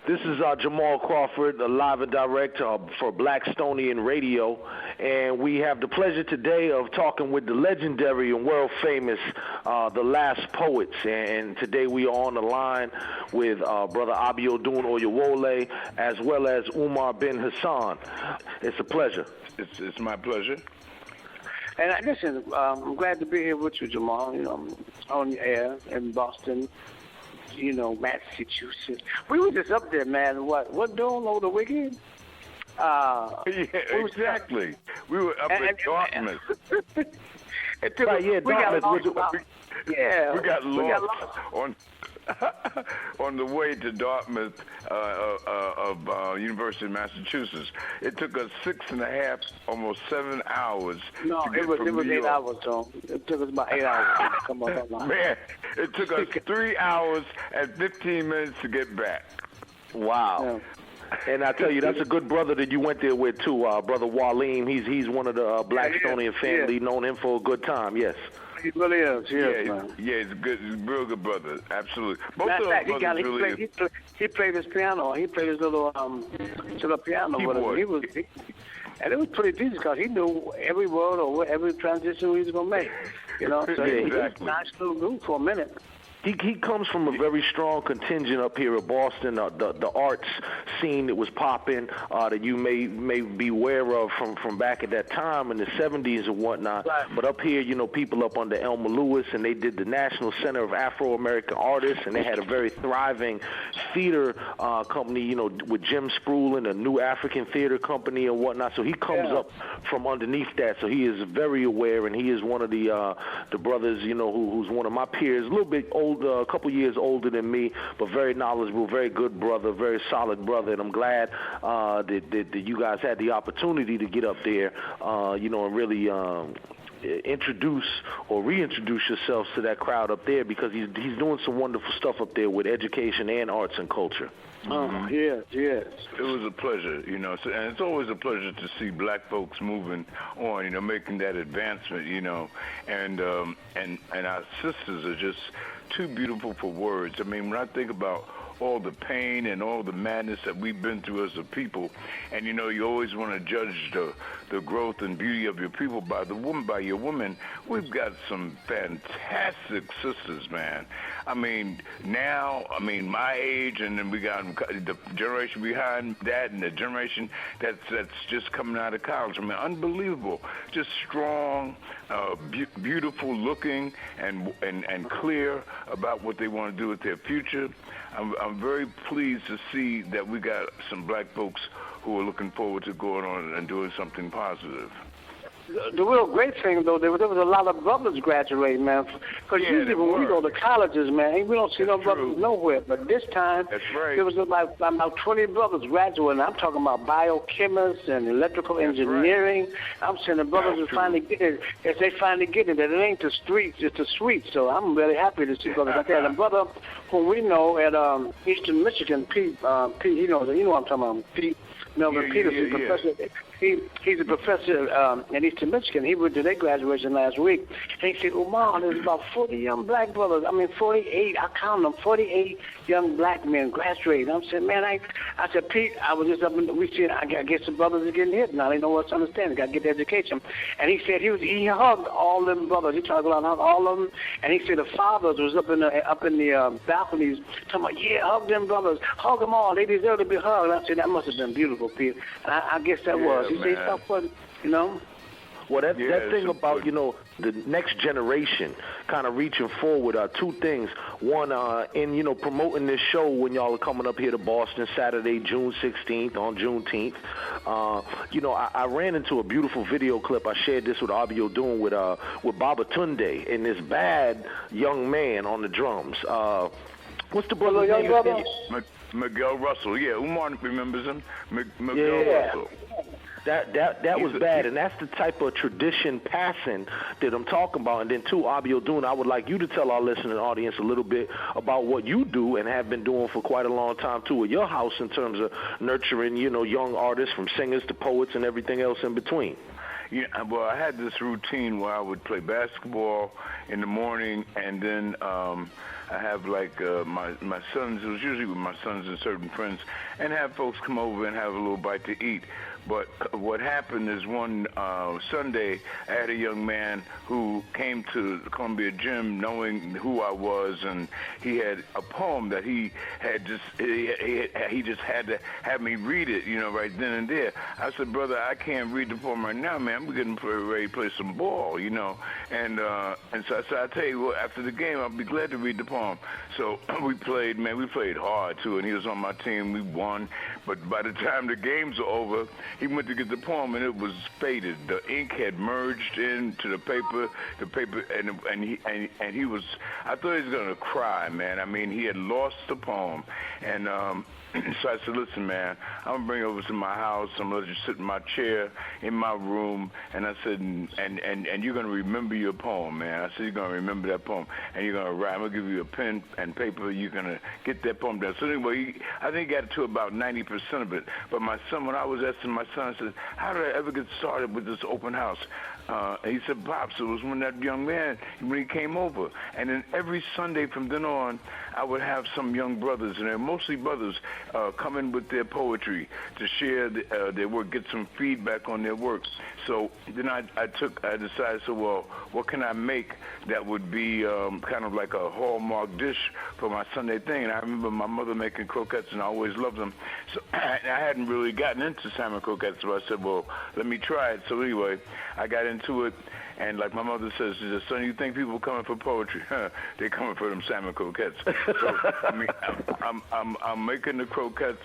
This is Jamal Crawford, live and direct for Blackstonian Radio, and we have the pleasure today of talking with the legendary and world famous The Last Poets. And today we are on the line with Brother Abiodun Oyewole as well as Umar bin Hassan. It's a pleasure. It's my pleasure. And listen, I'm glad to be here with you, Jamal. You know, on the air in Boston. You know, Massachusetts. We were just up there, man. What doing over the weekend? Yeah, exactly. We were up at Dartmouth. We got lost on the way to Dartmouth of University of Massachusetts. It took us 6.5, almost 7 hours. No, it was 8 hours, Tom. It took us about 8 hours. Come on, man, it took us 3 hours and 15 minutes to get back. Wow. Yeah. And I tell you, that's a good brother that you went there with too, Brother Waleem. He's one of the Blackstonian family. Known him for a good time. Yes. He really is. Man. He's a real good brother. Absolutely. Both of those brothers really. He played his piano. He played his little piano with him. And it was pretty decent because he knew every word or every transition he was gonna make. You know, so he was a nice little group for a minute. He comes from a very strong contingent up here in Boston. The arts scene that was popping that you may be aware of from back at that time in the 70s and whatnot. Right. But up here, you know, people up under Elmer Lewis, and they did the National Center of Afro-American Artists, and they had a very thriving theater company, you know, with Jim Spruill, a New African Theater Company and whatnot. So he comes up from underneath that. So he is very aware, and he is one of the brothers, you know, who's one of my peers, a little bit older. A couple years older than me, but very knowledgeable, very good brother, very solid brother, and I'm glad that you guys had the opportunity to get up there, you know, and really introduce or reintroduce yourselves to that crowd up there, because he's doing some wonderful stuff up there with education and arts and culture. Yes. It was a pleasure, you know, and it's always a pleasure to see black folks moving on, you know, making that advancement, you know, and our sisters are just too beautiful for words. I mean, when I think about all the pain and all the madness that we've been through as a people, and you know, you always want to judge the growth and beauty of your people by your woman. We've got some fantastic sisters, man. I mean, now, my age, and then we got the generation behind that, and the generation that's just coming out of college. I mean, unbelievable, just strong, beautiful looking, and clear about what they want to do with their future. I'm very pleased to see that we got some black folks who are looking forward to going on and doing something positive. The real great thing, though, there was a lot of brothers graduating, man. Because usually when we go to colleges, man, we don't see no brothers nowhere. But this time, there was about 20 brothers graduating. I'm talking about biochemists and electrical engineering. I'm saying the brothers are finally getting it. As they finally get it, that it ain't the streets, it's the suites. So I'm really happy to see brothers like that. And a brother whom we know at Eastern Michigan, Pete, you know what I'm talking about, Pete Melvin Peterson, professor. He's a professor at Eastern Michigan. He went to their graduation last week. And he said, Umar, there's about 40 young black brothers. 48. I count them, 48 young black men graduating. I'm saying, man, I said, Pete, I was just up in we said, I guess the brothers are getting hit now. They know what's understanding. Got to get the education. And he said he hugged all them brothers. He tried to go out and hug all of them. And he said the fathers was up in the balconies talking about, hug them brothers, hug them all. They deserve to be hugged. And I said, that must have been beautiful, Pete. And I guess that was. He said, stop putting, you know. Well, that thing about, you know, the next generation kind of reaching forward are two things. One, in, you know, promoting this show when y'all are coming up here to Boston Saturday, June 16th, on Juneteenth. You know, I ran into a beautiful video clip. I shared this with Abiodun with Baba Tunde and this bad young man on the drums. What's the brother's name? Miguel Russell. Yeah, Umar remembers him. Miguel Russell. That was bad, and that's the type of tradition passing that I'm talking about. And then, too, Abiodun, I would like you to tell our listening audience a little bit about what you do and have been doing for quite a long time, too, at your house in terms of nurturing, you know, young artists from singers to poets and everything else in between. Yeah, well, I had this routine where I would play basketball in the morning, and then I have like my sons. It was usually with my sons and certain friends, and have folks come over and have a little bite to eat. But what happened is one Sunday, I had a young man who came to the Columbia Gym knowing who I was, and he had a poem that he had he just had to have me read it, right then and there. I said, brother, I can't read the poem right now, man. I'm getting ready to play some ball, and so I said, I'll tell you what, after the game, I'll be glad to read the poem. So we played hard too, and he was on my team. We won, but by the time the games were over, he went to get the poem, and it was faded. The ink had merged into the paper, and he was, I thought he was going to cry, man. I mean, he had lost the poem, and so I said, listen, man, I'm going to bring you over to my house. I'm going to let you sit in my chair in my room. And I said, and you're going to remember your poem, man. I said, you're going to remember that poem, and you're going to write. I'm going to give you a pen and paper. You're going to get that poem down. So anyway, I think he got to about 90% of it. But my son, when I was asking my son, I said, how did I ever get started with this open house? He said, Pops, it was when that young man, when he came over. And then every Sunday from then on, I would have some young brothers, and they're mostly brothers, come in with their poetry to share their work, get some feedback on their work. So then I decided, so well, what can I make that would be kind of like a hallmark dish for my Sunday thing? And I remember my mother making croquettes, and I always loved them. So I hadn't really gotten into salmon croquettes, so I said, well, let me try it. So anyway, I got into it. And like my mother says, she says, son, you think people coming for poetry? They're coming for them salmon croquettes. So I mean, I'm making the croquettes.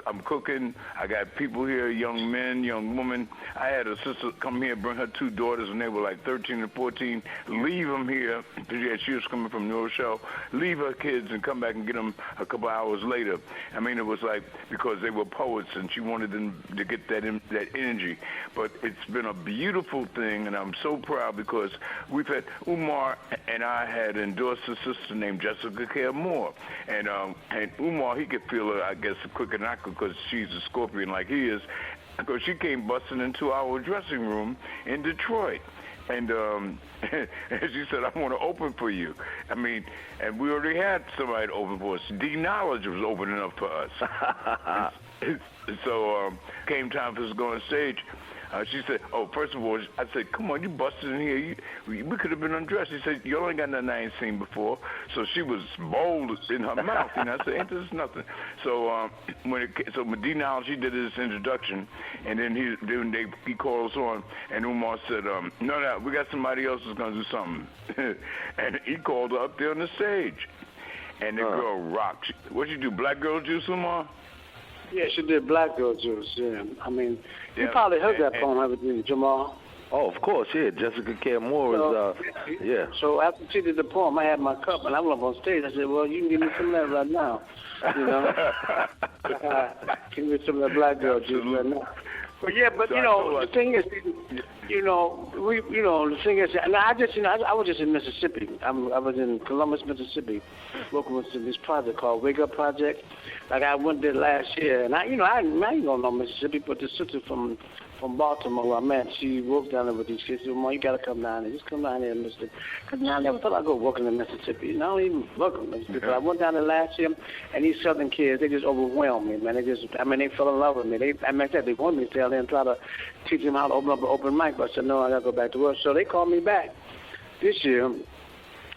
I'm cooking. I got people here, young men, young women. I had a sister come here, bring her 2 daughters when they were like 13 and 14. Leave them here. She was coming from New Rochelle. Leave her kids and come back and get them a couple hours later. I mean, it was like because they were poets, and she wanted them to get that energy. But it's been a beautiful thing, and I'm so proud because we've had Umar and I had endorsed a sister named Jessica Care Moore, and Umar, he could feel her, I guess, quicker than I could because she's a Scorpion like he is, because she came busting into our dressing room in Detroit. And she said, I want to open for you. I mean, and we already had somebody to open for us. D Knowledge was opening up for us. So came time for us to go on stage. She said, first of all, I said, come on, you busted in here. We could have been undressed. She said, you ain't got nothing I ain't seen before. So she was bold in her mouth. I said, ain't this nothing? So when D Knowledge, he did his introduction, and then he called us on, and Umar said, no, we got somebody else who's going to do something. And he called her up there on the stage. And the girl rocked. What'd you do, Black Girl Juice, Umar? Yeah, she did Black Girl Juice, yeah. I mean, you probably heard that poem, haven't you, Jamal? Oh, of course, yeah. Jessica Care Moore is, yeah. So after she did the poem, I had my cup, and I went up on stage. I said, well, you can give me some of that right now, Give me some of that Black Girl Juice right now. But yeah, but the thing is, the thing is, and I was just in Mississippi. I was in Columbus, Mississippi, working with this project called Wake Up Project. Like I went there last year, and I ain't gonna know Mississippi, but the sister from Baltimore, who I met, she worked down there with these kids. She said, Mom, you gotta come down here. Just come down here in Mississippi. Because I never thought I'd go working in Mississippi. I don't even work in Mississippi. But I went down there last year, and these Southern kids, they just overwhelmed me, man. They fell in love with me. They wanted me to stay there and try to teach them how to open up an open mic. But I said, no, I gotta go back to work. So they called me back this year.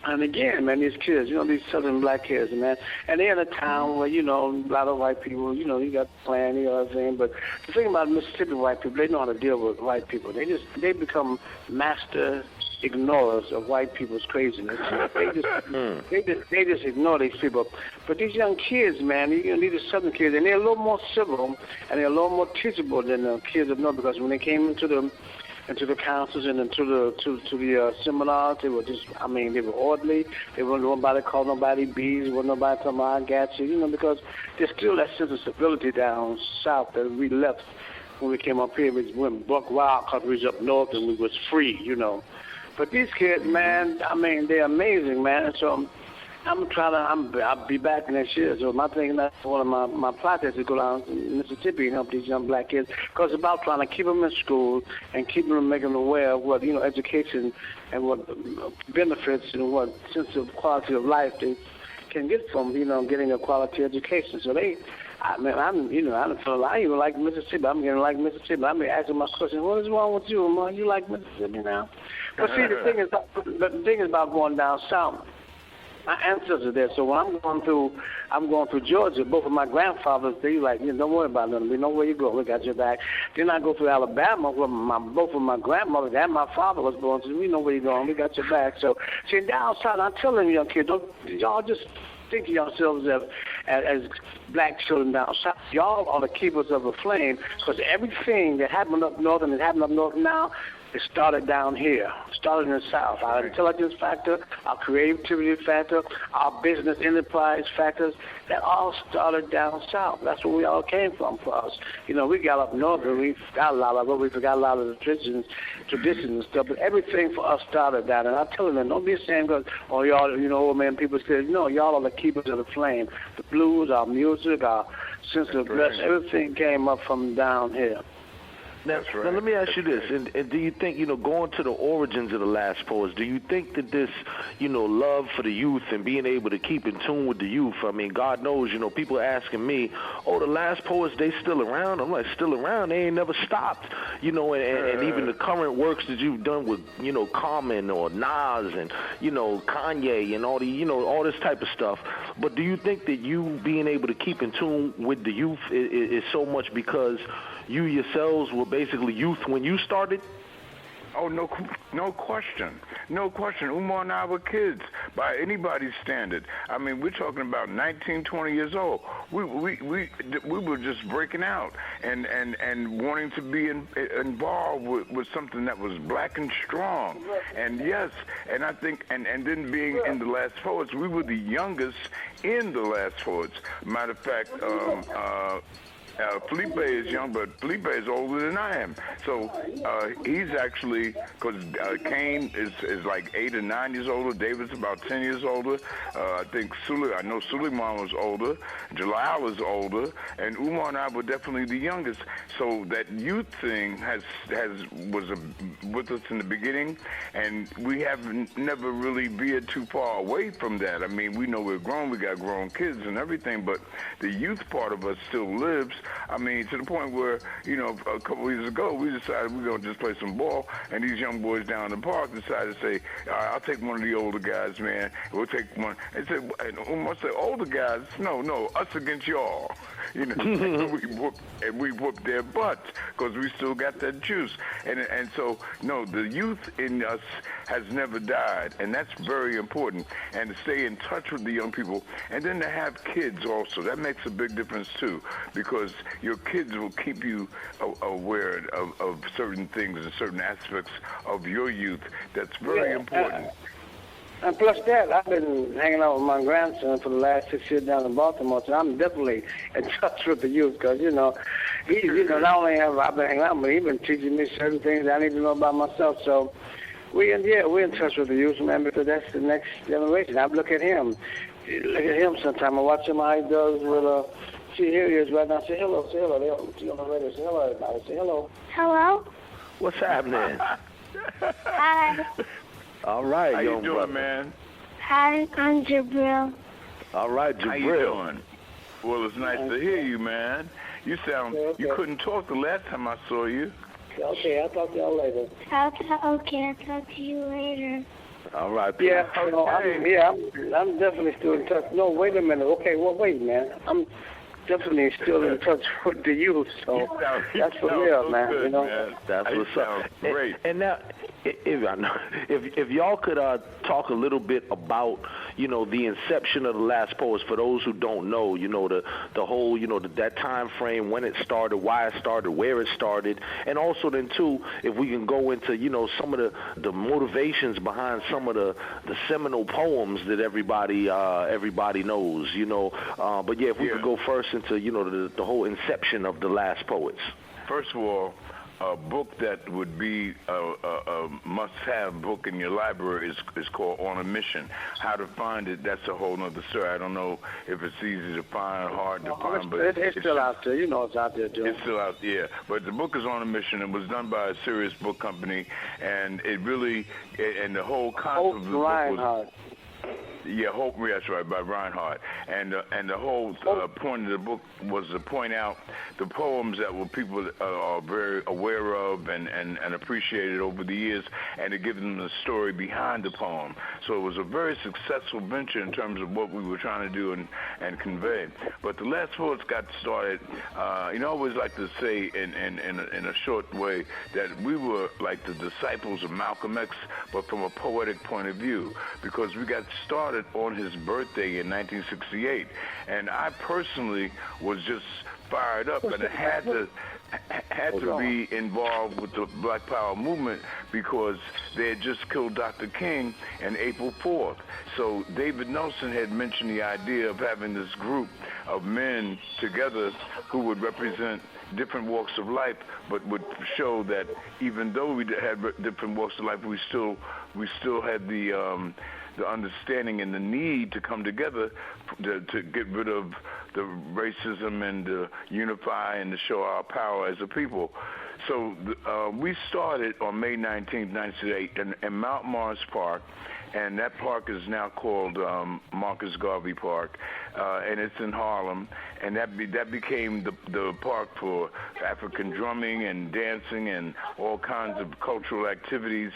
And again, man, these kids, these Southern black kids, man, and they're in a town where, a lot of white people, you got plenty, you know what I'm saying? But the thing about Mississippi white people, they know how to deal with white people. They become master ignorers of white people's craziness. They just ignore these people. But these young kids, man, these are Southern kids, and they're a little more civil, and they're a little more teachable than the kids up north, because when they came into the councils and into the seminars, they were they were orderly. They weren't nobody called nobody bees. Wasn't nobody talking about I got you, because there's still that sense of civility down south that we left when we came up here. We went buck wild because we was up north and we was free, But these kids, man, they're amazing, man. And so I'll be back next year. So my thing, that's one of my projects to go down to Mississippi and help these young black kids. Because it's about trying to keep them in school and keep them, making them aware of what, education and what benefits and what sense of quality of life can get from, getting a quality education. So I don't feel I even like Mississippi. I'm getting like Mississippi. I'm asking my question, what is wrong with you, man? You like Mississippi now? But see, the thing is about going down south. My ancestors are there, so when I'm going through Georgia. Both of my grandfathers, they like, don't worry about nothing. We know where you go. We got your back. Then I go through Alabama, where both of my grandmothers and my father was born. So we know where you're going. We got your back. So see, down south, I'm telling you, young kids, y'all just think of yourselves as black children down south. Y'all are the keepers of the flame, because everything that happened up north and is happening up north now, it started down here, started in the South. Our intelligence factor, our creativity factor, our business enterprise factors, that all started down South. That's where we all came from for us. We got up north and we forgot a lot of it. We forgot a lot of the traditions and stuff. But everything for us started down. And I tell them, don't be ashamed because, y'all, old man people say, no, y'all are the keepers of the flame. The blues, our music, our sense of bless, everything came up from down here. Now, let me ask you this, and do you think, going to the origins of the last poets, do you think that this, love for the youth and being able to keep in tune with the youth, I mean, God knows, people are asking me, the last poets, they still around? I'm like, still around? They ain't never stopped, and even the current works that you've done with, Common or Nas and, Kanye and all the, all this type of stuff. But do you think that you being able to keep in tune with the youth is so much because you yourselves were basically youth when you started? Oh, no question. No question. Umar and I were kids by anybody's standard. I mean, we're talking about 19, 20 years old. We were just breaking out and wanting to be involved with something that was black and strong. And yes, and I think, and then being in the Last Poets, we were the youngest in the Last Poets. Matter of fact, Felipe is young, but Felipe is older than I am. So he's actually, because Kane is like 8 or 9 years older. David's about 10 years older. I think I know Suleiman was older. Jalal was older. And Umar and I were definitely the youngest. So that youth thing was with us in the beginning, and we have never really veered too far away from that. I mean, we know we're grown. We got grown kids and everything, but the youth part of us still lives. I mean, to the point where, a couple of years ago, we decided we're going to just play some ball, and these young boys down in the park decided to say, all right, I'll take one of the older guys, man. We'll take one. And I said, older guys? No, us against y'all. We whooped their butts because we still got that juice. And so, no, the youth in us has never died, and that's very important. And to stay in touch with the young people, and then to have kids also, that makes a big difference too, because your kids will keep you aware of certain things and certain aspects of your youth. That's very important. And plus that, I've been hanging out with my grandson for the last 6 years down in Baltimore, so I'm definitely in touch with the youth because, not only have I been hanging out, but he's been teaching me certain things I need to know about myself. So we're in touch with the youth, man, because that's the next generation. I look at him sometime. I watch him how he does with see, here he is right now. Say hello. Say hello. They on the radio. Say hello, everybody. Say hello. Hello. What's happening? Hi. All right, how young you doing, brother. man? Hi, I'm Jabril. All right, Jabril. How you doing? Well, it's nice to hear you, man. You sound, you couldn't talk the last time I saw you. Okay, I'll talk to y'all later. I'll talk to you later. All right. Yeah, I'm definitely still in touch. No, wait a minute. Okay, well, wait, man. I'm definitely still in touch with the youth, so that's for real, man. Good, man. That's what's up. Great. And now, if y'all could talk a little bit about, the inception of the Last Poets, for those who don't know, the whole, that time frame, when it started, why it started, where it started, and also then too, if we can go into, some of the motivations behind some of the seminal poems that everybody knows, but yeah, if we could go first into, the whole inception of the Last Poets. First of all, a book that would be a must-have book in your library is called On a Mission. How to find it, that's a whole other story. I don't know if it's easy to find, hard to find, but it's still out there. It's out there, too. It's still out there. But the book is On a Mission. It was done by a serious book company, and it really, and the whole concept of the book was... Yeah, Hope. That's right, by Reinhardt. And the whole point of the book was to point out the poems that people are very aware of and appreciated over the years, and to give them the story behind the poem. So it was a very successful venture in terms of what we were trying to do and convey. But the Last Poets got started. I always like to say in a short way that we were like the disciples of Malcolm X, but from a poetic point of view, because we got started on his birthday in 1968, and I personally was just fired up, and it had to be involved with the Black Power movement because they had just killed Dr. King on April 4th. So David Nelson had mentioned the idea of having this group of men together who would represent different walks of life, but would show that even though we had different walks of life, we still had the understanding and the need to come together to get rid of the racism and to unify and to show our power as a people. So we started on May 19th, 1998 in Mount Morris Park, and that park is now called Marcus Garvey Park, and it's in Harlem, and that became the park for African drumming and dancing and all kinds of cultural activities,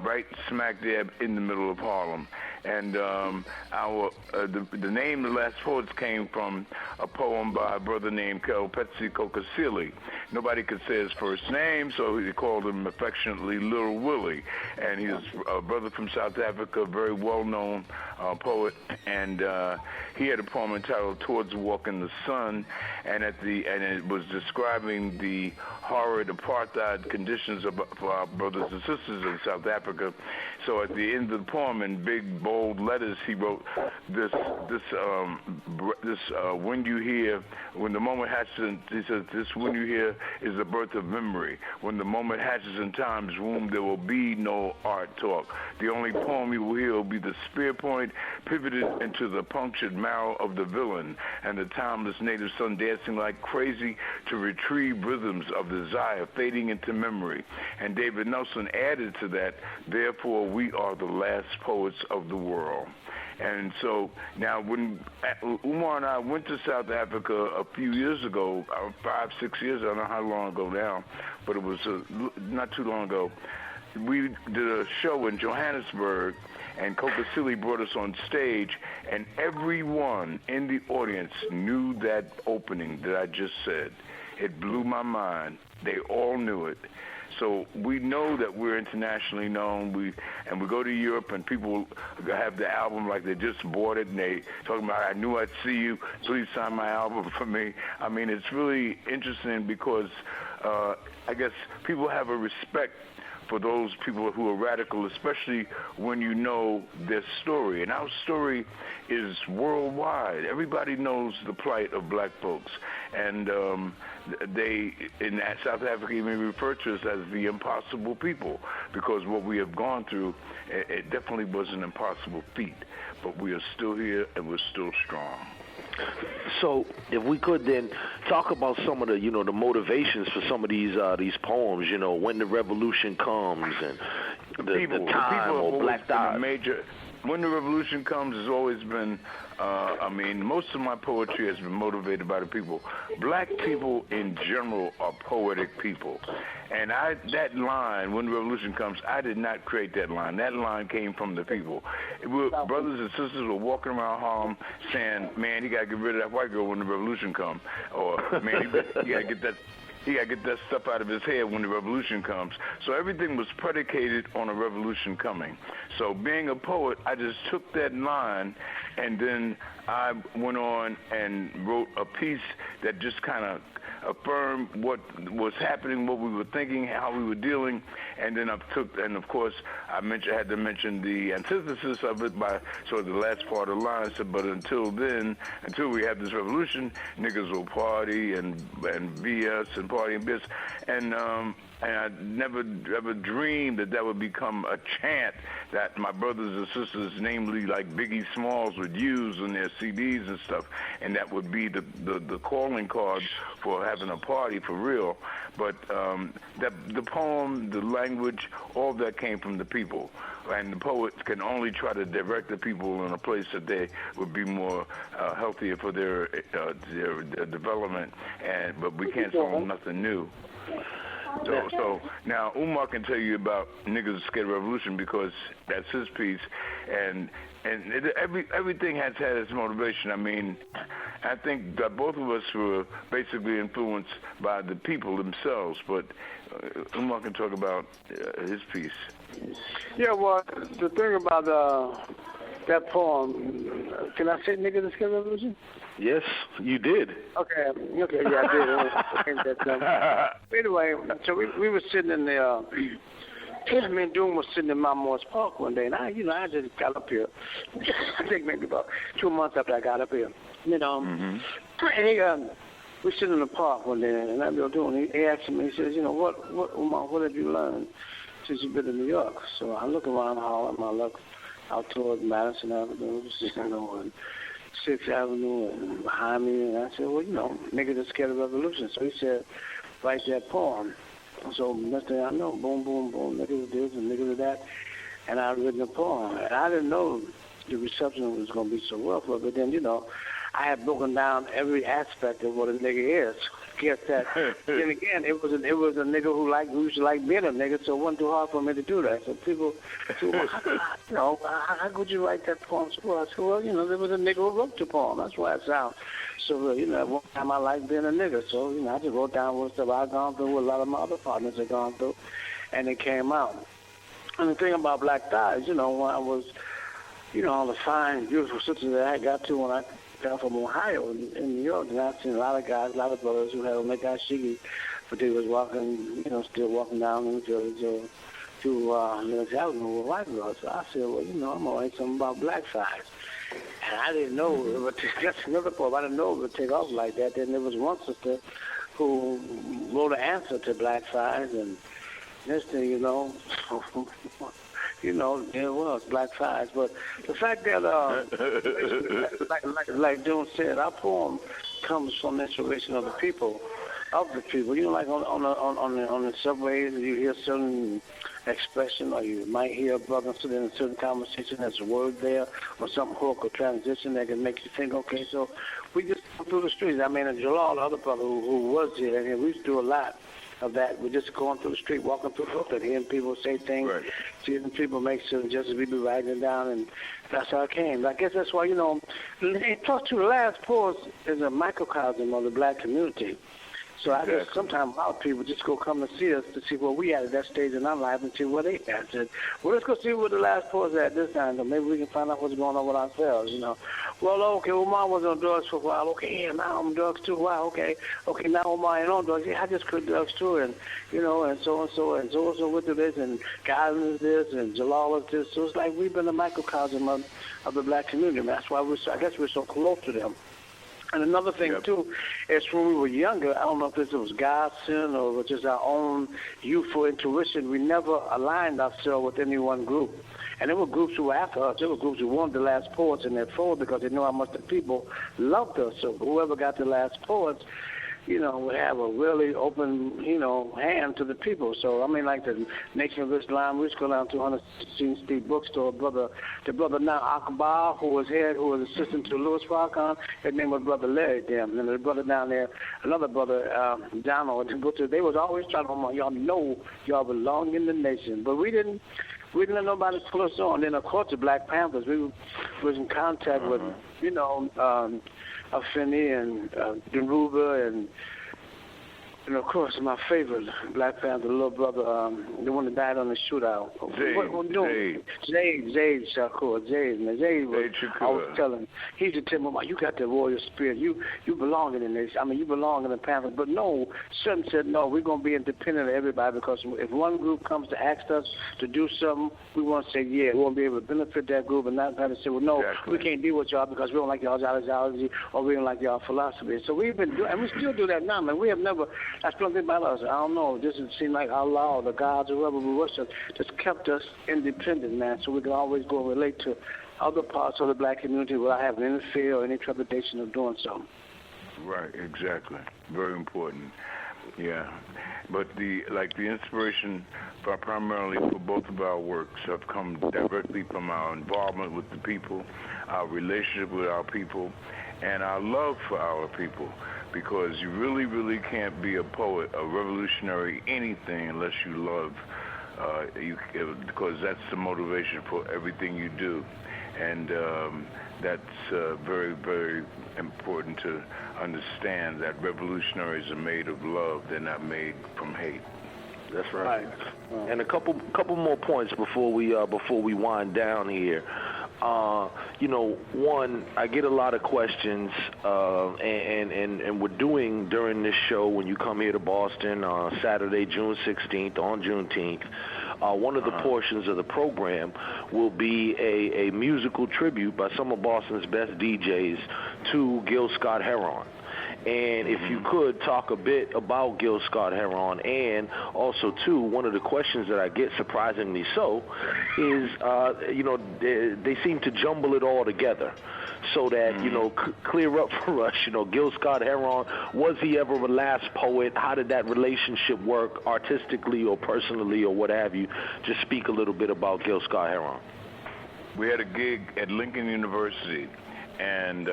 right smack dab in the middle of Harlem. And the name The Last Poets came from a poem by a brother named Kelpetsi Kokasili. Nobody could say his first name, so he called him affectionately Little Willie. And he's a brother from South Africa, a very well-known poet. And he had a poem entitled Towards a Walk in the Sun, and it was describing the horrid apartheid conditions for our brothers and sisters in South Africa. So at the end of the poem, in big, bold letters, he wrote this when you hear, when the moment hatches, he says, this when you hear is the birth of memory. When the moment hatches in time's womb, there will be no art talk. The only poem you will hear will be the spear point pivoted into the punctured marrow of the villain, and the timeless native sun dancing like crazy to retrieve rhythms of desire fading into memory. And David Nelson added to that, therefore we are the last poets of the world. And so now when Umar and I went to South Africa a few years ago, 5, 6 years, I don't know how long ago now, but it was not too long ago, we did a show in Johannesburg, and Kokasili brought us on stage, and everyone in the audience knew that opening that I just said. It blew my mind. They all knew it. So we know that we're internationally known. We go to Europe, and people have the album like they just bought it, and they talking about, I knew I'd see you. Please sign my album for me. I mean, it's really interesting because I guess people have a respect for those people who are radical, especially when you know their story. And our story is worldwide. Everybody knows the plight of black folks. And they, in South Africa, even refer to us as the impossible people, because what we have gone through, it definitely was an impossible feat. But we are still here, and we're still strong. So, if we could then talk about some of the, the motivations for some of these poems, when the revolution comes and the time or Black Dot. When the revolution comes has always been, most of my poetry has been motivated by the people. Black people in general are poetic people. And that line, when the revolution comes, I did not create that line. That line came from the people. Brothers and sisters were walking around Harlem saying, man, he got to get rid of that white girl when the revolution comes. Or, man, he got to get that stuff out of his head when the revolution comes. So everything was predicated on a revolution coming. So being a poet, I just took that line, and then I went on and wrote a piece that just kind of affirmed what was happening, what we were thinking, how we were dealing, and then of course, I had to mention the antithesis of it by sort of the last part of the line. So, but until we have this revolution, niggas will party and BS and party and BS, and I never ever dreamed that would become a chant that my brothers and sisters, namely like Biggie Smalls, would use in their CDs and stuff, and that would be the calling card for having having a party for real, but the poem, the language, all that came from the people. And the poets can only try to direct the people in a place that they would be more healthier for their development. But we can't tell them nothing new. So now Umar can tell you about Niggas Scared of Revolution because that's his piece, and everything has had its motivation. I mean, I think that both of us were basically influenced by the people themselves, but Umar can talk about his piece. Yeah, well, the thing about that poem, can I say Niggas Scared of Revolution? Yes, you did. Okay, yeah, I did. Anyway, so we were sitting in the, me and Doom was sitting in Mount Morris Park one day, and I just got up here. I think maybe about 2 months after I got up here, and we sitting in the park one day, and I was doing. He asked me, he says, what have you learned since you've been in New York? So I look around Harlem, I look out towards Madison Avenue, and 6th Avenue and behind me, and I said, well, niggas are scared of revolution. So he said, write that poem. So next thing I know, boom, boom, boom, niggas this and niggas that, and I written a poem. And I didn't know the reception was going to be so well for it, but then, I had broken down every aspect of what a nigga is. Get that? Then again, it was a nigga who used to like being a nigga, so it wasn't too hard for me to do that. So people, how could you write that poem? So I said, well, there was a nigga who wrote the poem. That's why it sounds so. At one time I liked being a nigga, so I just wrote down what stuff I've gone through, what a lot of my other partners had gone through, and it came out. And the thing about Black Thighs, when I was, all the fine, beautiful sisters that I got to when I got from Ohio in New York, and I've seen a lot of guys, a lot of brothers who had Omegashigi, but they was walking, still walking down in the village or to Lewis Avenue with white girls. So I said, well, I'm going to write something about Black Thighs. And I didn't know, that's another point, I didn't know it would take off like that. Then there was one sister who wrote an answer to Black Thighs, and next thing you know, there was Black Thighs. But the fact that, like Doom said, our poem comes from the inspiration of the people. Like on the subways, you hear certain expression, or you might hear a brother sitting in a certain conversation, there's a word there, or some hook or transition that can make you think, okay, so we just go through the streets. I mean, and Jalal, the other brother who was here, and we used to do a lot of that. We're just going through the street, walking through Brooklyn, hearing people say things, seeing people make suggestions, we be writing it down, and that's how it came. I guess that's why, plus to the last pause is a microcosm of the black community. So I guess sometimes a lot of people just go come to see us to see where we at that stage in our life and see where they at. Said, well, let's go see where the last pause at this time, so maybe we can find out what's going on with ourselves, Well, okay, Mom was on drugs for a while. Okay, yeah, now I'm on drugs too. Wow, okay, now Omar ain't on drugs. Yeah, I just quit drugs too, and and so with this, and Godwin is this, and Jalal is this. So it's like we've been a microcosm of the black community. That's why I guess we're so close to them. And another thing, too, is when we were younger, I don't know if this was God's sin or just our own youthful intuition, we never aligned ourselves with any one group. And there were groups who were after us. There were groups who wanted the last poets in their fold because they know how much the people loved us. So whoever got the last poets, would have a really open, hand to the people. So, I mean, like the Nation of Islam, we used to go down to 116th Street bookstore. The brother now Akbar, who was assistant to Louis Farrakhan, his name was Brother Larry Dem. And the brother down there, another brother, Donald, they was always trying to, y'all know y'all belong in the nation. But we didn't let nobody pull us on. Then, of course, the Black Panthers, we was in contact with, Afeni and Deruba and of course my favorite Black Panther, the little brother, the one that died on the shootout. Zayd Shakur. Zayd was always telling. He used to tell me, you got the warrior spirit. You belong in the nation. I mean, you belong in the Panthers. But no, Sutton said, no, we're going to be independent of everybody because if one group comes to ask us to do something, we want to say, yeah, we want to be able to benefit that group and not have to say, well, no, we can't deal with y'all because we don't like y'all's ideology or we don't like y'all philosophy. So we've been doing, and we still do that now, man. We have never, that's something about us. I don't know. This seems like Allah or the gods or whoever we worship just kept us independent, man, so we can always go and relate to other parts of the black community without having any fear or any trepidation of doing so. Right, exactly. Very important. Yeah, but the inspiration primarily for both of our works have come directly from our involvement with the people, our relationship with our people, and our love for our people. Because you really, really can't be a poet, a revolutionary, anything unless you love. Because that's the motivation for everything you do, and that's very, very important to understand that revolutionaries are made of love; they're not made from hate. That's right. And a couple more points before we wind down here. One, I get a lot of questions, and we're doing during this show when you come here to Boston Saturday, June 16th on Juneteenth. One of the portions of the program will be a musical tribute by some of Boston's best DJs to Gil Scott-Heron. And if you could talk a bit about Gil Scott-Heron, and also, too, one of the questions that I get, surprisingly so, is, they seem to jumble it all together so that, clear up for us, Gil Scott-Heron, was he ever a last poet? How did that relationship work artistically or personally or what have you? Just speak a little bit about Gil Scott-Heron. We had a gig at Lincoln University. And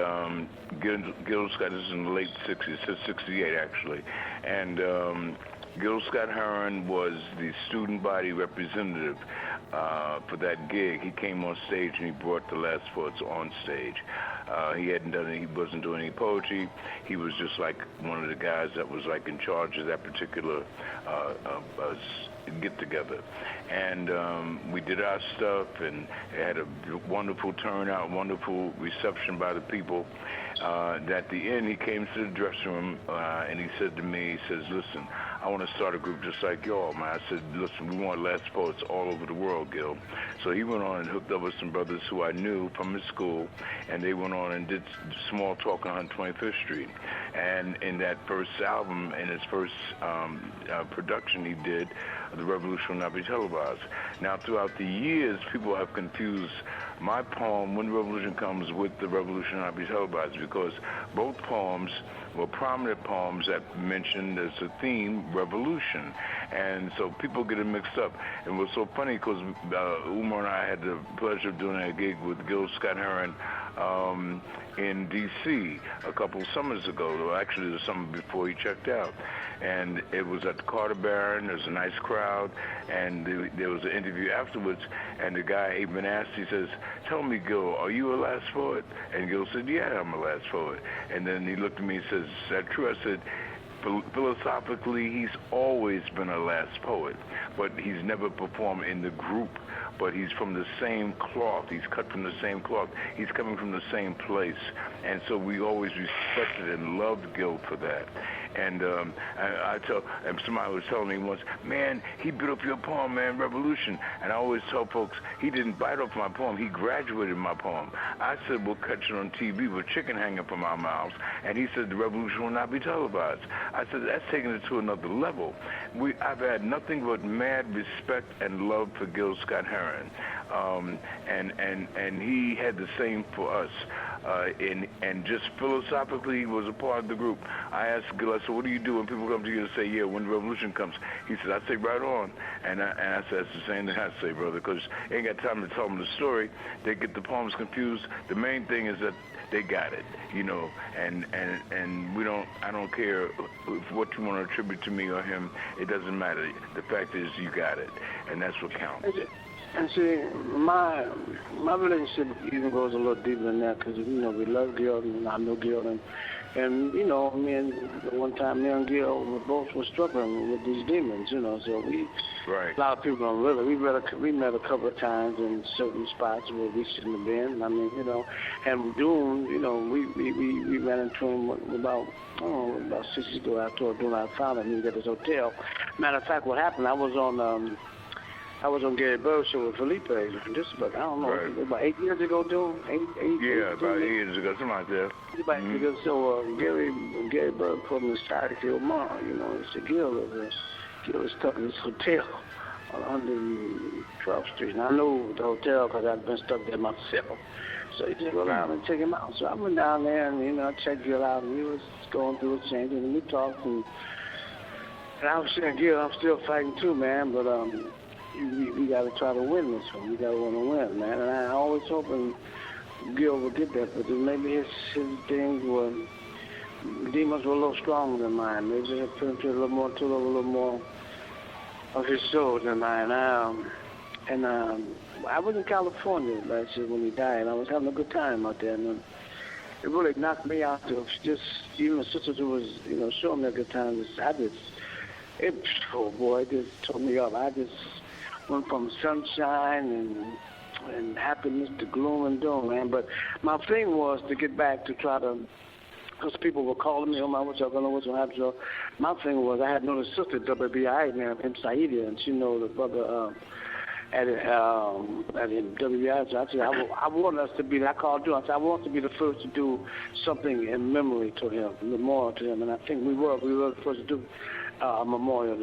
Gil Scott, this is in the late 60s, it's 68 actually, and Gil Scott-Heron was the student body representative for that gig. He came on stage and he brought the Last Poets on stage. He wasn't doing any poetry. He was just like one of the guys that was like in charge of that particular get together, and we did our stuff, and it had a wonderful turnout, wonderful reception by the people. At the end, he came to the dressing room and he said to me, he says, "Listen, I want to start a group just like y'all, man." I said, "Listen, we want Last Poets all over the world, Gil." So he went on and hooked up with some brothers who I knew from his school, and they went on and did Small Talk on 125th Street. And in that first album, in his first production he did, The Revolution Will Not Be Televised. Now, throughout the years, people have confused my poem, When the Revolution Comes, with The Revolution Will Not Be Televised, because both poems were prominent poems that mentioned as a theme, revolution. And so people get it mixed up. And it was so funny because Umar and I had the pleasure of doing a gig with Gil Scott-Heron in D.C. a couple summers ago, actually the summer before he checked out. And it was at the Carter Barron. There was a nice crowd, and there was an interview afterwards, and the guy, Aben asked, he says, "Tell me, Gil, are you a last poet?" And Gil said, "Yeah, I'm a last poet." And then he looked at me and says, "Is that true?" I said, "Philosophically, he's always been a last poet, but he's never performed in the group. But he's from the same cloth. He's cut from the same cloth. He's coming from the same place." And so we always respected and loved Gil for that. And and somebody was telling me once, "Man, he beat up your poem, man, Revolution." And I always tell folks, he didn't bite off my poem. He graduated my poem. I said, "We'll catch it on TV with chicken hanging from our mouths." And he said, "The revolution will not be televised." I said, "That's taking it to another level." I've had nothing but mad respect and love for Gil Scott-Heron. And he had the same for us. And just philosophically, he was a part of the group. I asked Gil, I said, "What do you do when people come to you and say, 'Yeah, when the revolution comes'?" He said, "I say right on." And I said, "That's the same thing I say, brother, because I ain't got time to tell them the story. They get the poems confused. The main thing is that they got it, and I don't care what you want to attribute to me or him. It doesn't matter. The fact is you got it, and that's what counts." And see, my relationship even goes a little deeper than that, because we love Gil, and I know Gil, and one time me and Gil were struggling with these demons, so we. Right. A lot of people don't really. We met a couple of times in certain spots where we shouldn't have been. And Doom, we ran into him about 6 years ago after doing our found him at his hotel. Matter of fact, what happened? I was on Gary Bird's show with Felipe. Just about, I don't know, right. About 8 years ago, Doom. About 8 years ago, something like that. So Gary Bird put me aside to kill Mom. He said, Gil was stuck in this hotel on 112th Street. And I know the hotel because I've been stuck there myself. So he said, go down and check him out. So I went down there and, I checked Gil out, and he was going through a change, and we talked, and I was saying, Gil, I'm still fighting too, man, but we got to try to win this one. We got to want to win, man. And I always hoping Gil would get that, but maybe his things were, demons were a little stronger than mine. Maybe they had penetrated a little more of his soul than mine. I was in California last year when he died. I was having a good time out there, and it really knocked me out. Even the sisters who was, showing me a good time, it just tore me up. I just went from sunshine and happiness to gloom and doom, man. But my thing was to get back to try to, because people were calling me, what's up, what's going to happen. So my thing was I had known the sister at WBI, man, in Saida, and she know the brother at WBI. So I said, I want us to be, I called you, I said, I want to be the first to do something in memory to him, memorial to him. And I think we were the first to do a memorial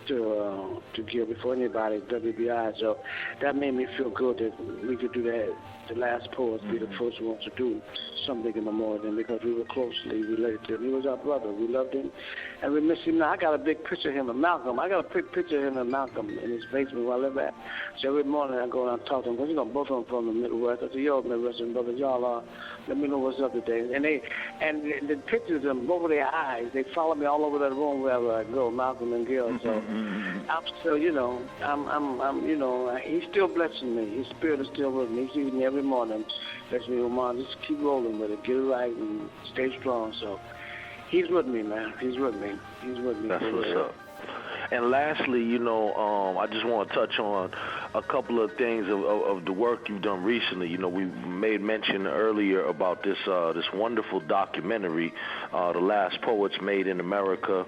to give before anybody at WBI. So that made me feel good that we could do that. The last poets be the first ones to do something in memorial to him, because we were closely related to him. He was our brother. We loved him, and we miss him now. I got a big picture of him and Malcolm. I got a big picture of him and Malcolm in his basement where I live at. So every morning I go around and talk to him, because both of them from the Midwest. I say, yo, Midwestern brothers, y'all let me know what's up today. And the pictures of them, both of their eyes, they follow me all over that room wherever I go, Malcolm and Gil. So I'm still, he's still blessing me. His spirit is still with me. He's using me every morning. Bless me, Omar, just keep rolling with it, get it right, and stay strong. So he's with me, man. He's with me. That's what's up. And lastly, I just want to touch on a couple of things of the work you've done recently. We made mention earlier about this wonderful documentary, The Last Poets Made in America,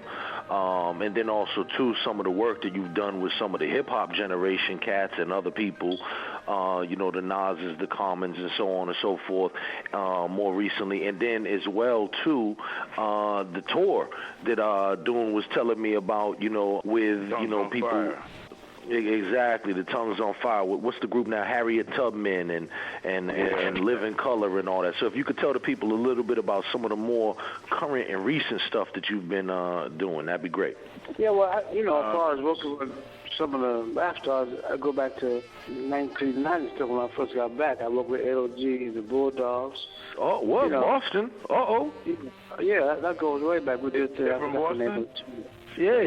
and then also, too, some of the work that you've done with some of the hip-hop generation cats and other people, the Nas's, the Commons, and so on and so forth, more recently. And then as well, too, the tour that Doon was telling me about, with, people. Fire. Exactly, the Tongues on Fire. What's the group now? Harriet Tubman and Living Color and all that. So if you could tell the people a little bit about some of the more current and recent stuff that you've been doing, that'd be great. Yeah, well, as far as working with some of the rap stars, I go back to 1990 still when I first got back. I worked with LOG, the Bulldogs. Oh, what? Boston? Uh-oh. Yeah, that goes way back. We did from Boston? Yeah,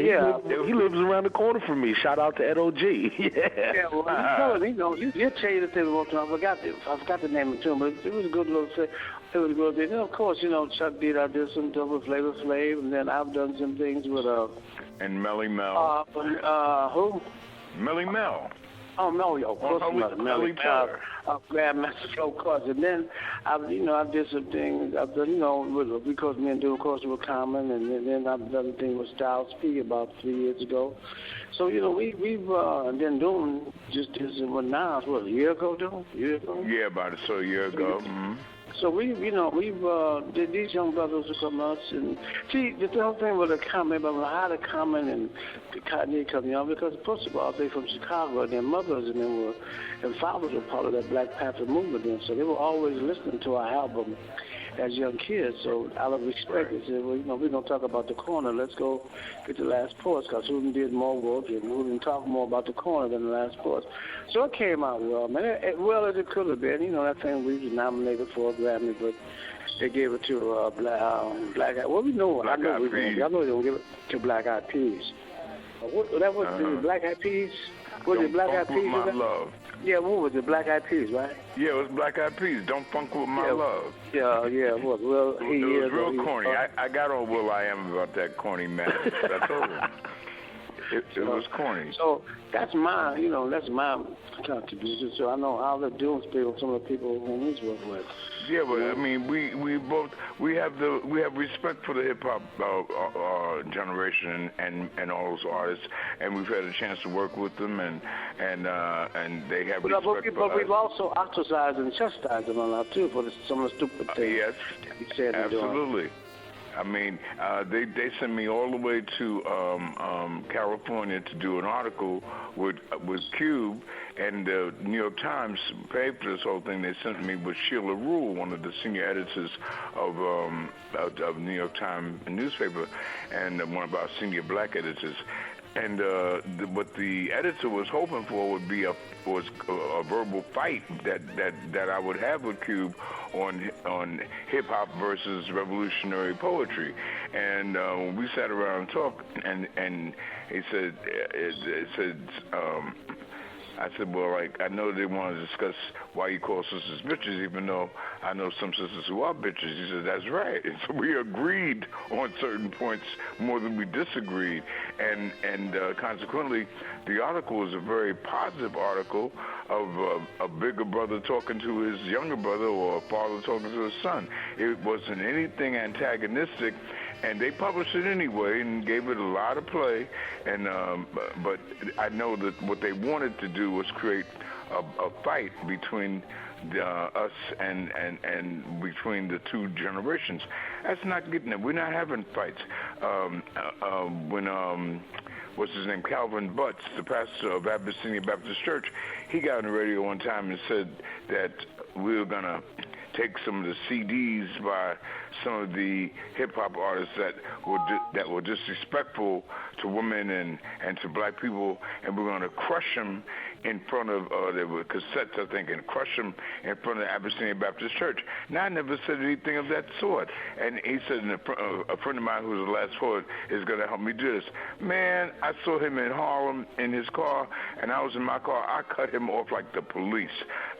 he lives around the corner from me. Shout out to Ed OG. Yeah, well, you tell you the thing one time. I forgot the name of the tune, but it was a good little thing. It was a good thing. And of course, Chuck D. I did some stuff with Flavor Flav, and then I've done some things with and Melly Mel. Who? Melly Mel. Oh, Melly, of course, Melly Taylor. Grandmaster Flow Cards. And then, I did some things. I've done, because me and Doon, of course, were common. And then I've done a thing with Styles P about 3 years ago. So, we've, and then Doon just did some, a year ago, Doon? Yeah, about a year ago. Mm-hmm. So we've did these young brothers who come us, and see the whole thing with the Common, but how the Common and the Cotton come young, because first of all they from Chicago, and their mothers and fathers were part of that Black Panther movement then, so they were always listening to our album as young kids. So out of respect, they said, well, we're gonna talk about the corner. Let's go get the Last Poets, because who did more work and who didn't talk more about the corner than the Last Poets. So it came out well, man. Well as it could have been. That thing we was nominated for a Grammy, but they gave it to Black Eyed. Well, we know. I know they don't give it to Black Eyed Peas. That was the Black Eyed Peas. Was it Black Eyed Peas? My love. Yeah, what was it? Black Eyed Peas, right? Yeah, it was Black Eyed Peas. Don't funk with my love. Yeah, it was. Well, it was real corny. I got on Will I Am about that corny madness. I told him. It was corny. So that's my contribution. So I know how they're doing with some of the people whom he's working with. Yeah, but I mean, we have respect for the hip hop generation and all those artists, and we've had a chance to work with them, and they have respect for us. But we've also ostracized and chastised them a lot too for some of the stupid things. Yes, he said absolutely. I mean, they sent me all the way to California to do an article with Cube, and the New York Times paid for this whole thing. They sent me with Sheila Rule, one of the senior editors of New York Times newspaper, and one of our senior black editors. And what the editor was hoping for would be a verbal fight that I would have with Cube on hip hop versus revolutionary poetry. And when we sat around and talked, and he said, I said, well, like, I know they want to discuss why you call sisters bitches, even though I know some sisters who are bitches. He said, that's right. And so we agreed on certain points more than we disagreed. And consequently, the article was a very positive article of a bigger brother talking to his younger brother or a father talking to his son. It wasn't anything antagonistic. And they published it anyway and gave it a lot of play. And but I know that what they wanted to do was create a fight between us and between the two generations. That's not getting it. We're not having fights. When what's his name, Calvin Butts, the pastor of Abyssinia Baptist Church, he got on the radio one time and said that we were going to take some of the CDs by some of the hip-hop artists that were disrespectful to women and to black people, and we're going to crush them in front of, there were cassettes, I think, and crush them in front of the Abyssinia Baptist Church. Now, I never said anything of that sort. And he said, a friend of mine who's the last poet is going to help me do this. Man, I saw him in Harlem in his car, and I was in my car. I cut him off like the police.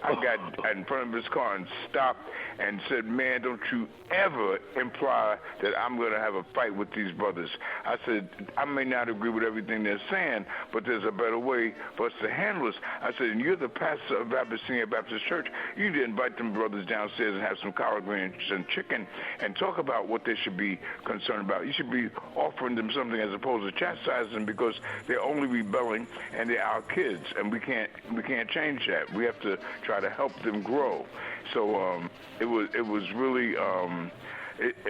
I got in front of his car and stopped and said, man, don't you ever imply that I'm going to have a fight with these brothers. I said, I may not agree with everything they're saying, but there's a better way for us to handle this. I said, and you're the pastor of Abyssinia Baptist Church. You need to invite them brothers downstairs and have some collard greens and chicken and talk about what they should be concerned about. You should be offering them something as opposed to chastising them because they're only rebelling and they're our kids, and we can't change that. We have to try to help them grow. So it was really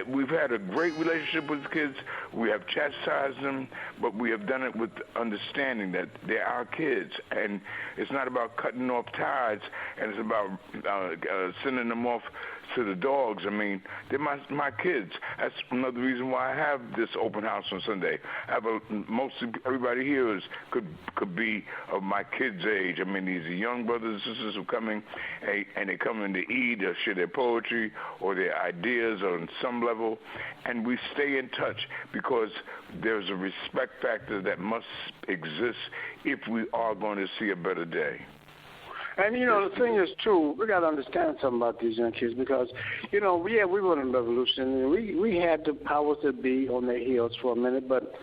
we've had a great relationship with the kids. We have chastised them, but we have done it with understanding that they're our kids, and it's not about cutting off ties, and it's about sending them off to the dogs. I mean, they're my kids. That's another reason why I have this open house on Sunday. I have mostly everybody here could be of my kids' age. I mean, these are young brothers and sisters who are coming, and they come in to eat or share their poetry or their ideas on some level, and we stay in touch because there's a respect factor that must exist if we are going to see a better day. And, the thing is, too, we got to understand something about these young kids because, we were in a revolution. And we had the powers that be on their heels for a minute, but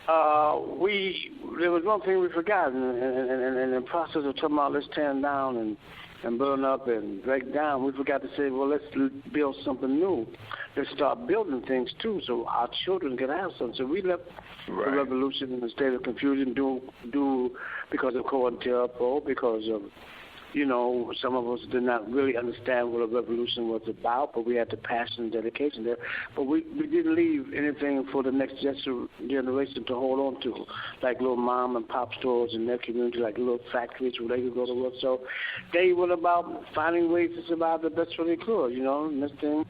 there was one thing we forgot. And in the process of talking about let's tear down and burn up and break down, we forgot to say, well, let's build something new. Let's start building things, too, so our children can have something. So we left the revolution in a state of confusion due because of COINTELPRO, because of, some of us did not really understand what a revolution was about, but we had the passion and dedication there. But we didn't leave anything for the next generation to hold on to, like little mom and pop stores in their community, like little factories where they could go to work. So they went about finding ways to survive the best way they could, And this thing,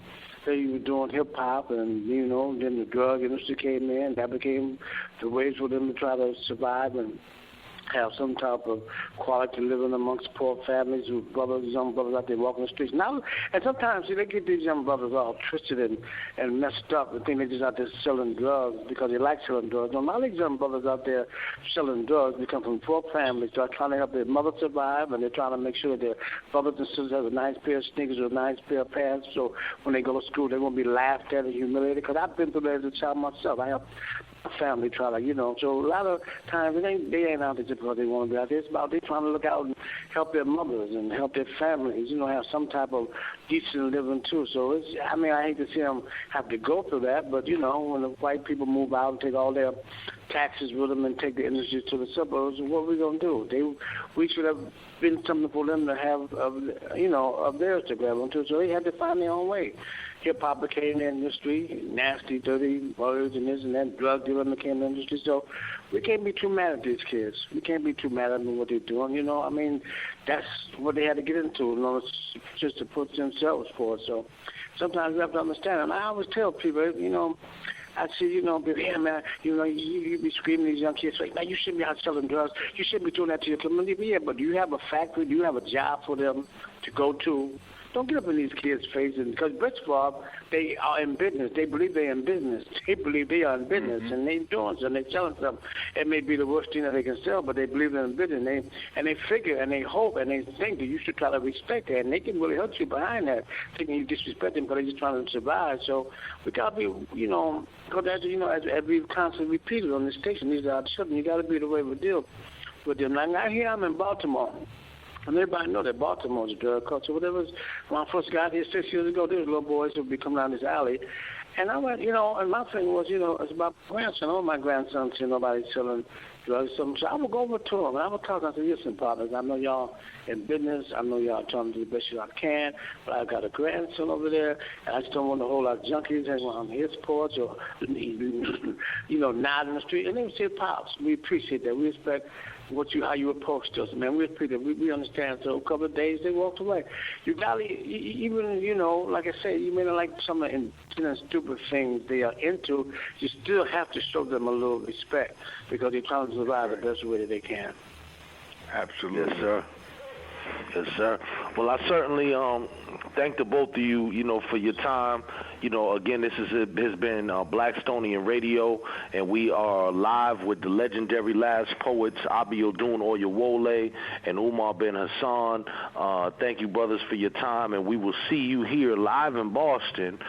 they were doing hip-hop, and, then the drug industry came in. That became the ways for them to try to survive and have some type of quality living amongst poor families with young brothers out there walking the streets. Now, and sometimes, they get these young brothers all twisted and messed up and think they're just out there selling drugs because they like selling drugs. No, a lot of these young brothers out there selling drugs, they come from poor families. They're trying to help their mother survive, and they're trying to make sure their brothers and sisters have a nice pair of sneakers or a nice pair of pants, so when they go to school, they won't be laughed at and humiliated. Because I've been through that as a child myself. I helped my family try to, so a lot of times they ain't out there just because they want to be out there. It's about they trying to look out and help their mothers and help their families, have some type of decent living too. So I hate to see them have to go through that, but when the white people move out and take all their taxes with them and take the industry to the suburbs. What are we going to do? We should have been something for them to have, of theirs to grab onto. So they had to find their own way. Hip-hop became the industry, nasty, dirty words and this and that, drug dealing became the industry. So we can't be too mad at these kids. We can't be too mad at them what they're doing. I mean, that's what they had to get into in order just to put themselves forward. So sometimes we have to understand. And I always tell people, I see, yeah, man, you be screaming these young kids, like, man, you shouldn't be out selling drugs. You shouldn't be doing that to your community. Yeah, but do you have a factory? Do you have a job for them to go to? Don't get up in these kids' faces, because Britsville, they are in business. They believe they're in business. They believe they are in business, and they're doing something. They're selling something. It may be the worst thing that they can sell, but they believe they're in business. And they figure, and they hope, and they think that you should try to respect that, and they can really hurt you behind that, thinking you disrespect them because they're just trying to survive. So we got to be, because as we've constantly repeated on this station, these are our children. You got to be the way we deal with them. Now here I'm in Baltimore. And everybody know that Baltimore's a drug culture. Whatever. When I first got here 6 years ago, there was little boys who would be coming down this alley. And I went, and my thing was, it's about my grandson. All my grandsons, nobody's selling drugs. So I would go over to them, and I would talk. I said, listen, partners, I know y'all in business. I know y'all trying to do the best y'all can, but I got a grandson over there, and I just don't want a whole lot of junkies hanging on his porch or, not in the street. And they would say, Pops, we appreciate that. We respect how you approached us, man. We understand. So a couple of days they walked away. You gotta even like I say, you may not like some of the stupid things they are into. You still have to show them a little respect because they're trying to survive the best way that they can. Absolutely. Yes, sir. Yes, sir. Well, I certainly thank the both of you, for your time. Again, this has been Blackstonian Radio, and we are live with the legendary last poets, Abiodun Oyewole and Umar bin Hassan. Thank you, brothers, for your time, and we will see you here live in Boston,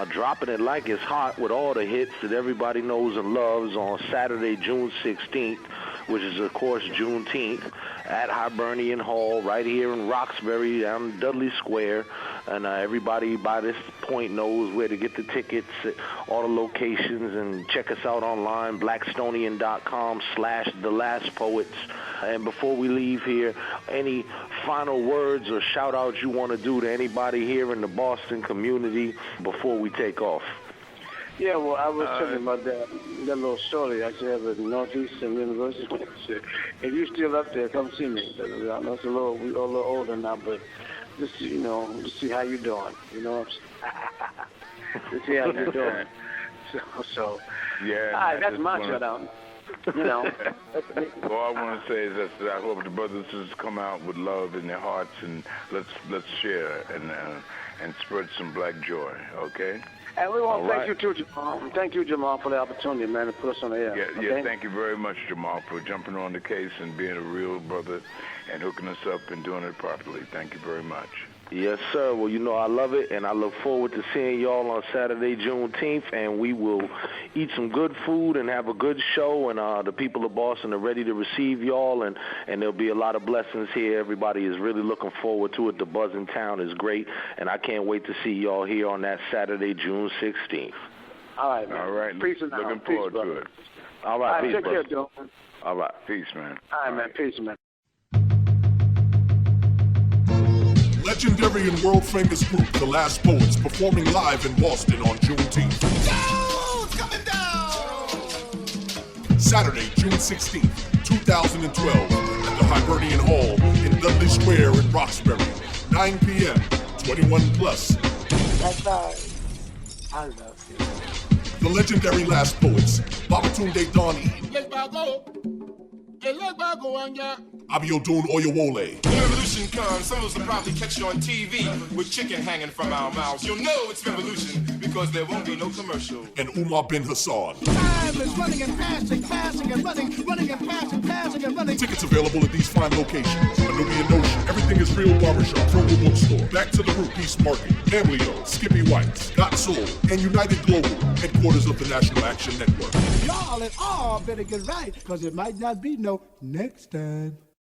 dropping it like it's hot with all the hits that everybody knows and loves on Saturday, June 16th, which is, of course, Juneteenth, at Hibernian Hall right here in Roxbury down Dudley Square. And everybody by this point knows where to get the tickets, all the locations, and check us out online, blackstonian.com/thelastpoets. And before we leave here, any final words or shout-outs you want to do to anybody here in the Boston community before we take off? Yeah, well, I was talking about that little story I should have at Northeastern University. If you're still up there, come see me. I know we're a little older now, but just to see how you're doing. To see how you're doing. So yeah. All right, that's my shout out. All I want to say is that I hope the brothers and sisters come out with love in their hearts, and let's share and spread some black joy. Okay. And we want to thank you too, Jamal. Thank you, Jamal, for the opportunity, man, to put us on the air. Yeah, thank you very much, Jamal, for jumping on the case and being a real brother and hooking us up and doing it properly. Thank you very much. Yes, sir. Well, I love it, and I look forward to seeing y'all on Saturday, Juneteenth, and we will eat some good food and have a good show, and the people of Boston are ready to receive y'all, and there'll be a lot of blessings here. Everybody is really looking forward to it. The buzz in town is great, and I can't wait to see y'all here on that Saturday, June 16th. All right, man. All right. Peace and looking forward to it. All right, peace, take care, Joe. All right. Peace, man. All right, man. Peace, man. Legendary and world-famous group, The Last Poets, performing live in Boston on Juneteenth. Jones coming down! Saturday, June 16th, 2012, at the Hibernian Hall in Dudley Square in Roxbury. 9 p.m., 21 plus. That's right. I love you. The legendary Last Poets, Babatunde Don E. Abiodun Oyewole. When revolution comes, some of us will probably catch you on TV with chicken hanging from our mouths. You'll know it's revolution because there won't be no commercial. And Umar bin Hassan. Time is running and passing and running and passing and running. Tickets available at these fine locations: Anubian Notion, Everything is Real Barbershop, Frugal Bookstore, Back to the Root, Peace Market, Family O, Skippy White's, Got Soul, and United Global, headquarters of the National Action Network. Y'all at all better get right, because it might not be no next time.